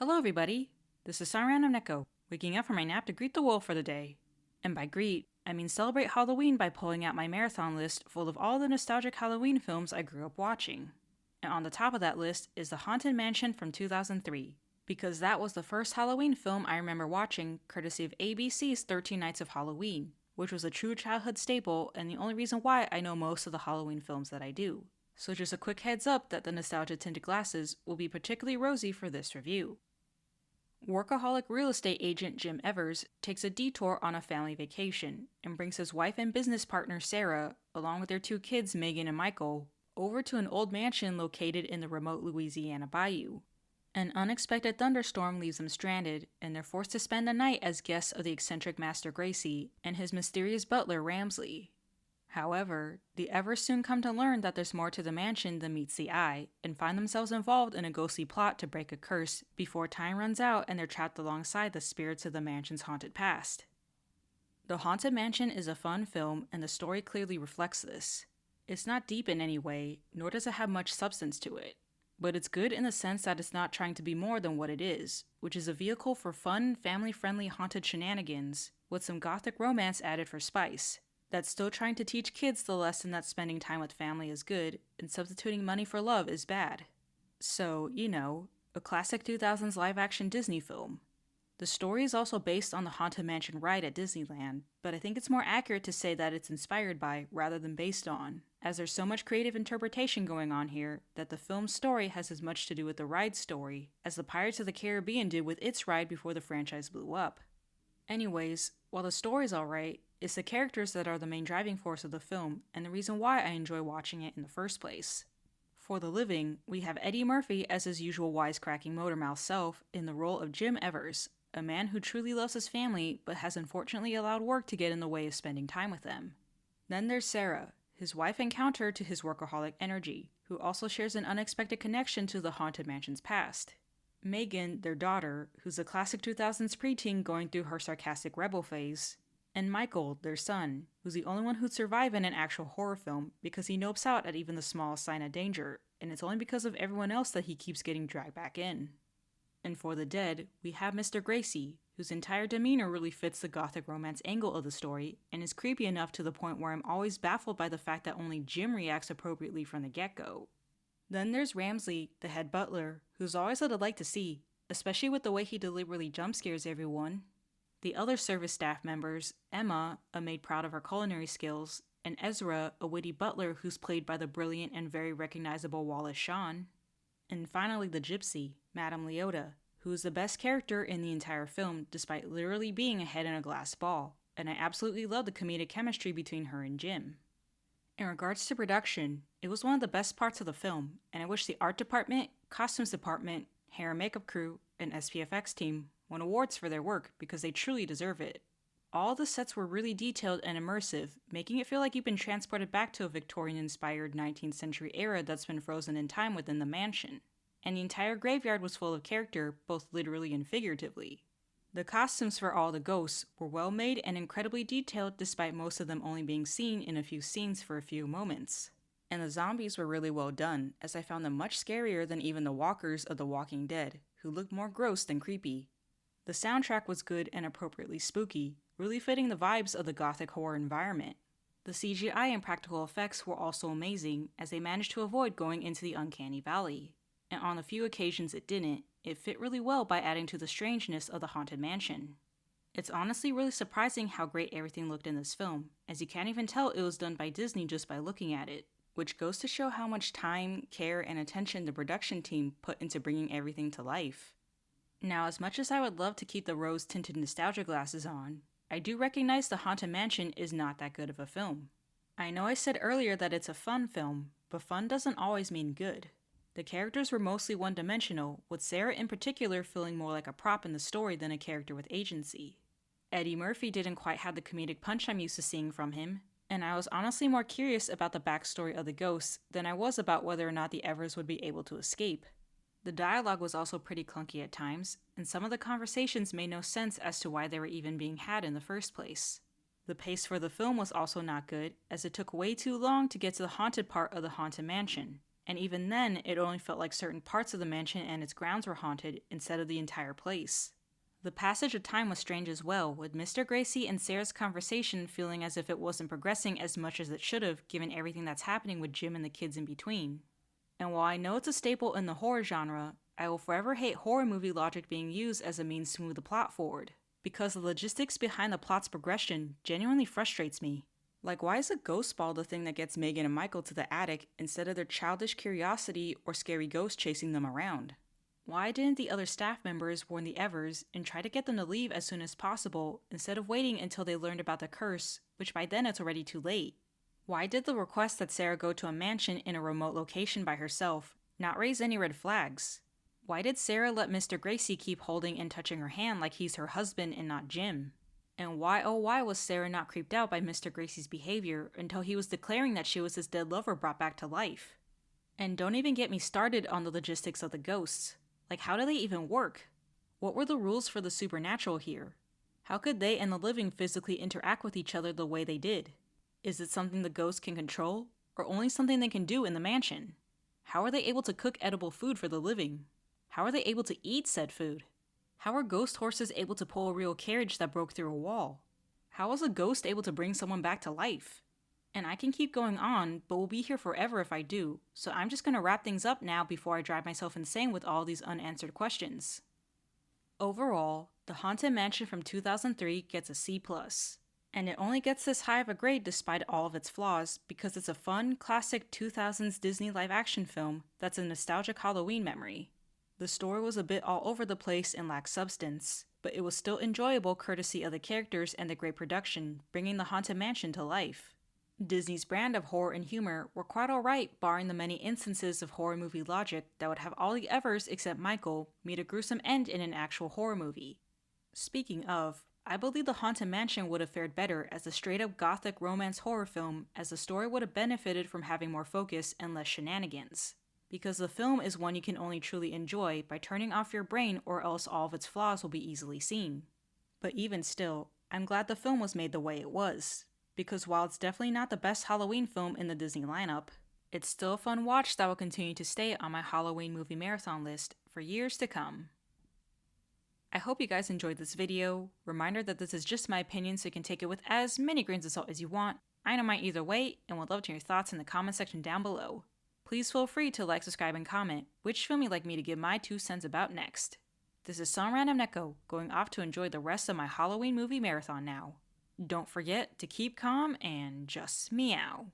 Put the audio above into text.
Hello, everybody. This is some random Neko, waking up from my nap to greet the world for the day. And by greet, I mean celebrate Halloween by pulling out my marathon list full of all the nostalgic Halloween films I grew up watching. And on the top of that list is The Haunted Mansion from 2003, because that was the first Halloween film I remember watching, courtesy of ABC's 13 Nights of Halloween, which was a true childhood staple and the only reason why I know most of the Halloween films that I do. So just a quick heads up that the nostalgia-tinted glasses will be particularly rosy for this review. Workaholic real estate agent Jim Evers takes a detour on a family vacation and brings his wife and business partner Sarah, along with their two kids Megan and Michael, over to an old mansion located in the remote Louisiana bayou. An unexpected thunderstorm leaves them stranded, and they're forced to spend the night as guests of the eccentric Master Gracie and his mysterious butler Ramsley. However, the Evers soon come to learn that there's more to the mansion than meets the eye, and find themselves involved in a ghostly plot to break a curse before time runs out and they're trapped alongside the spirits of the mansion's haunted past. The Haunted Mansion is a fun film, and the story clearly reflects this. It's not deep in any way, nor does it have much substance to it, but it's good in the sense that it's not trying to be more than what it is, which is a vehicle for fun, family-friendly haunted shenanigans, with some gothic romance added for spice. That's still trying to teach kids the lesson that spending time with family is good and substituting money for love is bad. So, a classic 2000s live-action Disney film. The story is also based on the Haunted Mansion ride at Disneyland, but I think it's more accurate to say that it's inspired by rather than based on, as there's so much creative interpretation going on here that the film's story has as much to do with the ride story as the Pirates of the Caribbean did with its ride before the franchise blew up. Anyways, while the story's alright, it's the characters that are the main driving force of the film and the reason why I enjoy watching it in the first place. For the living, we have Eddie Murphy as his usual wisecracking motormouth self in the role of Jim Evers, a man who truly loves his family but has unfortunately allowed work to get in the way of spending time with them. Then there's Sarah, his wife and counter to his workaholic energy, who also shares an unexpected connection to the Haunted Mansion's past. Megan, their daughter, who's a classic 2000s preteen going through her sarcastic rebel phase, and Michael, their son, who's the only one who'd survive in an actual horror film because he nopes out at even the smallest sign of danger, and it's only because of everyone else that he keeps getting dragged back in. And for the dead, we have Mr. Gracie, whose entire demeanor really fits the gothic romance angle of the story, and is creepy enough to the point where I'm always baffled by the fact that only Jim reacts appropriately from the get-go. Then there's Ramsley, the head butler, who's always a delight to see, especially with the way he deliberately jump scares everyone. The other service staff members, Emma, a maid proud of her culinary skills, and Ezra, a witty butler who's played by the brilliant and very recognizable Wallace Shawn. And finally the gypsy, Madame Leota, who is the best character in the entire film despite literally being a head in a glass ball, and I absolutely love the comedic chemistry between her and Jim. In regards to production, it was one of the best parts of the film, and I wish the art department, costumes department, hair and makeup crew, and SPFX team won awards for their work because they truly deserve it. All the sets were really detailed and immersive, making it feel like you've been transported back to a Victorian-inspired 19th century era that's been frozen in time within the mansion. And the entire graveyard was full of character, both literally and figuratively. The costumes for all the ghosts were well made and incredibly detailed despite most of them only being seen in a few scenes for a few moments. And the zombies were really well done, as I found them much scarier than even the walkers of The Walking Dead, who looked more gross than creepy. The soundtrack was good and appropriately spooky, really fitting the vibes of the gothic horror environment. The CGI and practical effects were also amazing, as they managed to avoid going into the uncanny valley. And on the few occasions it didn't, it fit really well by adding to the strangeness of the Haunted Mansion. It's honestly really surprising how great everything looked in this film, as you can't even tell it was done by Disney just by looking at it, which goes to show how much time, care, and attention the production team put into bringing everything to life. Now, as much as I would love to keep the rose-tinted nostalgia glasses on, I do recognize The Haunted Mansion is not that good of a film. I know I said earlier that it's a fun film, but fun doesn't always mean good. The characters were mostly one-dimensional, with Sarah in particular feeling more like a prop in the story than a character with agency. Eddie Murphy didn't quite have the comedic punch I'm used to seeing from him, and I was honestly more curious about the backstory of the ghosts than I was about whether or not the Evers would be able to escape. The dialogue was also pretty clunky at times, and some of the conversations made no sense as to why they were even being had in the first place. The pace for the film was also not good, as it took way too long to get to the haunted part of the Haunted Mansion, and even then, it only felt like certain parts of the mansion and its grounds were haunted instead of the entire place. The passage of time was strange as well, with Mr. Gracie and Sarah's conversation feeling as if it wasn't progressing as much as it should have given everything that's happening with Jim and the kids in between. And while I know it's a staple in the horror genre, I will forever hate horror movie logic being used as a means to move the plot forward, because the logistics behind the plot's progression genuinely frustrates me. Like, why is a ghost ball the thing that gets Megan and Michael to the attic instead of their childish curiosity or scary ghost chasing them around? Why didn't the other staff members warn the Evers and try to get them to leave as soon as possible instead of waiting until they learned about the curse, which by then it's already too late? Why did the request that Sarah go to a mansion in a remote location by herself not raise any red flags? Why did Sarah let Mr. Gracie keep holding and touching her hand like he's her husband and not Jim? And why oh why was Sarah not creeped out by Mr. Gracie's behavior until he was declaring that she was his dead lover brought back to life? And don't even get me started on the logistics of the ghosts. Like, how do they even work? What were the rules for the supernatural here? How could they and the living physically interact with each other the way they did? Is it something the ghosts can control, or only something they can do in the mansion? How are they able to cook edible food for the living? How are they able to eat said food? How are ghost horses able to pull a real carriage that broke through a wall? How is a ghost able to bring someone back to life? And I can keep going on, but we'll be here forever if I do, so I'm just going to wrap things up now before I drive myself insane with all these unanswered questions. Overall, The Haunted Mansion from 2003 gets a C+, and it only gets this high of a grade despite all of its flaws because it's a fun, classic 2000s Disney live-action film that's a nostalgic Halloween memory. The story was a bit all over the place and lacked substance, but it was still enjoyable courtesy of the characters and the great production, bringing the Haunted Mansion to life. Disney's brand of horror and humor were quite alright barring the many instances of horror movie logic that would have all the Evers except Michael meet a gruesome end in an actual horror movie. Speaking of, I believe The Haunted Mansion would have fared better as a straight-up gothic romance horror film as the story would have benefited from having more focus and less shenanigans. Because the film is one you can only truly enjoy by turning off your brain or else all of its flaws will be easily seen. But even still, I'm glad the film was made the way it was. Because while it's definitely not the best Halloween film in the Disney lineup, it's still a fun watch that will continue to stay on my Halloween movie marathon list for years to come. I hope you guys enjoyed this video. Reminder that this is just my opinion, so you can take it with as many grains of salt as you want. I know mine either way, and would love to hear your thoughts in the comment section down below. Please feel free to like, subscribe, and comment which film you'd like me to give my 2 cents about next. This is some random Neko, going off to enjoy the rest of my Halloween movie marathon now. Don't forget to keep calm and just meow.